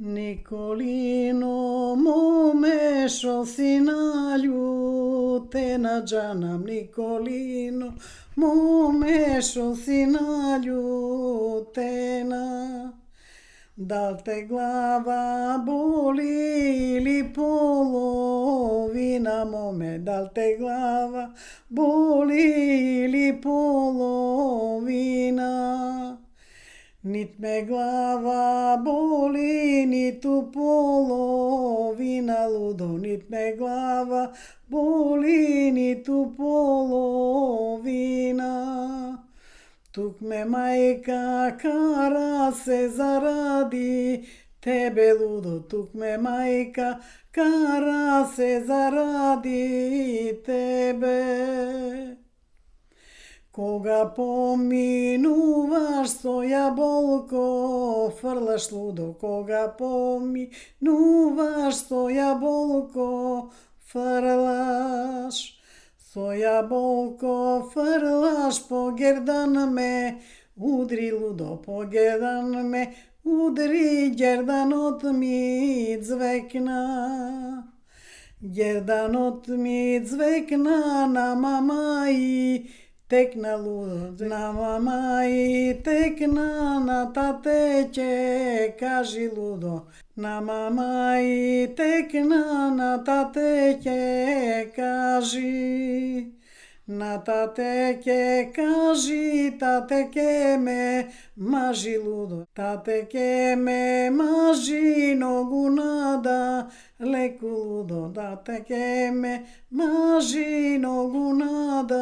Николино, момешо сина љутена џанам, Николино, момешо сина љутена. Дал те глава боли или половина, моме, дал те глава боли или половина. Нит ме глава боли, ниту половина, лудо, нит ме глава боли, ниту половина. Тук ме мајка кара се заради тебе, лудо, тук ме мајка кара се заради тебе. Кога поминуваш со јаболко, фрлаш, лудо, кога поминуваш со јаболко, фрлаш. Со јаболко фрлаш, по гердан ме удри, лудо, по гердан ме удри, герданот ми ѕвекна. Герданот ми ѕвекна, на мама и текна, лудо, на мама и текна, на тате ќе кажи, лудо, на мама и текна, на тате ќе кажи. На тате ќе кажи, тате ќе ме мажи, лудо, тате ќе ме мажи, многу надалеку, лудо, тате ќе ме мажи, многу надалеку.